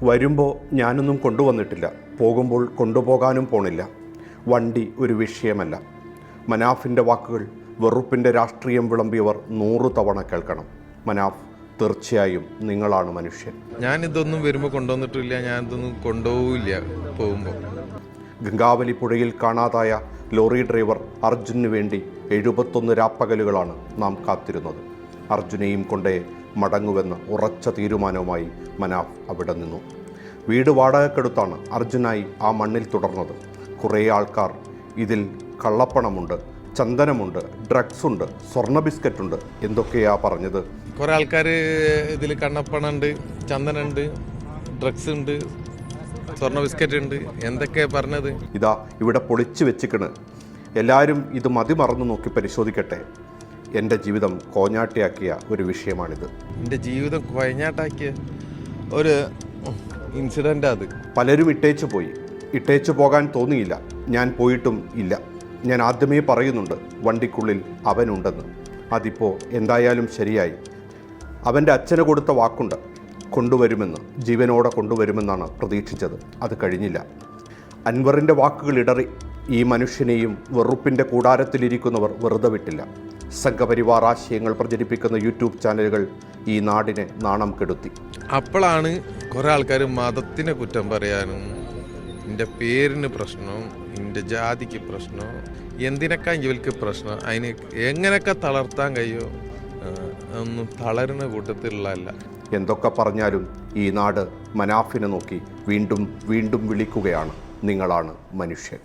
വരുമ്പോൾ ഞാനൊന്നും കൊണ്ടുവന്നിട്ടില്ല, പോകുമ്പോൾ കൊണ്ടുപോകാനും പോണില്ല. വണ്ടി ഒരു വിഷയമല്ല. മനാഫിൻ്റെ വാക്കുകൾ വെറുപ്പിൻ്റെ രാഷ്ട്രീയം വിളമ്പിയവർ 100 തവണ കേൾക്കണം. മനാഫ്, തീർച്ചയായും നിങ്ങളാണ് മനുഷ്യൻ. ഞാനിതൊന്നും വരുമ്പോൾ കൊണ്ടുവന്നിട്ടില്ല, ഞാനിതൊന്നും കൊണ്ടുപോകില്ല പോകുമ്പോൾ. ഗംഗാവലി പുഴയിൽ കാണാതായ ലോറി ഡ്രൈവർ അർജുനു വേണ്ടി 71 രാപ്പകലുകളാണ് നാം കാത്തിരുന്നത്. അർജുനെയും കൊണ്ടേ മടങ്ങുവെന്ന ഉറച്ച തീരുമാനവുമായി മനാഫ് അവിടെ നിന്നു. വീട് വാടകക്കെടുത്താണ് അർജുനായി ആ മണ്ണിൽ തുടർന്നത്. കുറേ ആൾക്കാർ ഇതിൽ കള്ളപ്പണമുണ്ട്, ചന്ദനമുണ്ട്, ഡ്രഗ്സ് ഉണ്ട്, സ്വർണ്ണ ബിസ്ക്കറ്റുണ്ട്, എന്തൊക്കെയാ പറഞ്ഞത്. കുറേ ആൾക്കാർ ഇതിൽ കണ്ണപ്പണുണ്ട്, ചന്ദനുണ്ട്, ഡ്രഗ്സ് ഉണ്ട്, സ്വർണ്ണ ബിസ്ക്കറ്റ് ഉണ്ട്, എന്തൊക്കെയാ പറഞ്ഞത്. ഇതാ ഇവിടെ പൊളിച്ചു വെച്ചിക്കണ്. എല്ലാവരും ഇത് മതിമറന്നു നോക്കി പരിശോധിക്കട്ടെ. എൻ്റെ ജീവിതം കോഞ്ഞാട്ടിയാക്കിയ ഒരു വിഷയമാണിത്. എൻ്റെ ജീവിതം കോഞ്ഞാട്ടാക്കിയ ഒരു ഇൻസിഡൻ്റ് അത്. പലരും ഇട്ടേച്ചു പോകാൻ തോന്നിയില്ല. ഞാൻ പോയിട്ടും ഇല്ല. ഞാൻ ആദ്യമേ പറയുന്നുണ്ട്, വണ്ടിക്കുള്ളിൽ അവനുണ്ടെന്ന്. അതിപ്പോൾ എന്തായാലും ശരിയായി. അവൻ്റെ അച്ഛന് കൊടുത്ത വാക്കുണ്ട്, കൊണ്ടുവരുമെന്ന്, ജീവനോടെ കൊണ്ടുവരുമെന്നാണ് പ്രതീക്ഷിച്ചത്. അത് കഴിഞ്ഞില്ല. അൻവറിൻ്റെ വാക്കുകൾ ഇടറി. ഈ മനുഷ്യനെയും വെറുപ്പിൻ്റെ കൂടാരത്തിലിരിക്കുന്നവർ വെറുതെ വിട്ടില്ല. സംഘപരിവാർ ആശയങ്ങൾ പ്രചരിപ്പിക്കുന്ന യൂട്യൂബ് ചാനലുകൾ ഈ നാടിനെ നാണം കെടുത്തി. അപ്പോഴാണ് കുറേ ആൾക്കാർ മതത്തിനെ കുറ്റം പറയാനും, എൻ്റെ പേരിന് പ്രശ്നം, എൻ്റെ ജാതിക്ക് പ്രശ്നം, എന്തിനൊക്കെ ഇവർക്ക് പ്രശ്നം, അതിന് എങ്ങനെയൊക്കെ തളർത്താൻ കഴിയോ ഒന്നും തളരുന്ന കൂട്ടത്തിലുള്ളതല്ല. എന്തൊക്കെ പറഞ്ഞാലും ഈ നാട് മനാഫിനെ നോക്കി വീണ്ടും വീണ്ടും വിളിക്കുകയാണ്, നിങ്ങളാണ് മനുഷ്യൻ.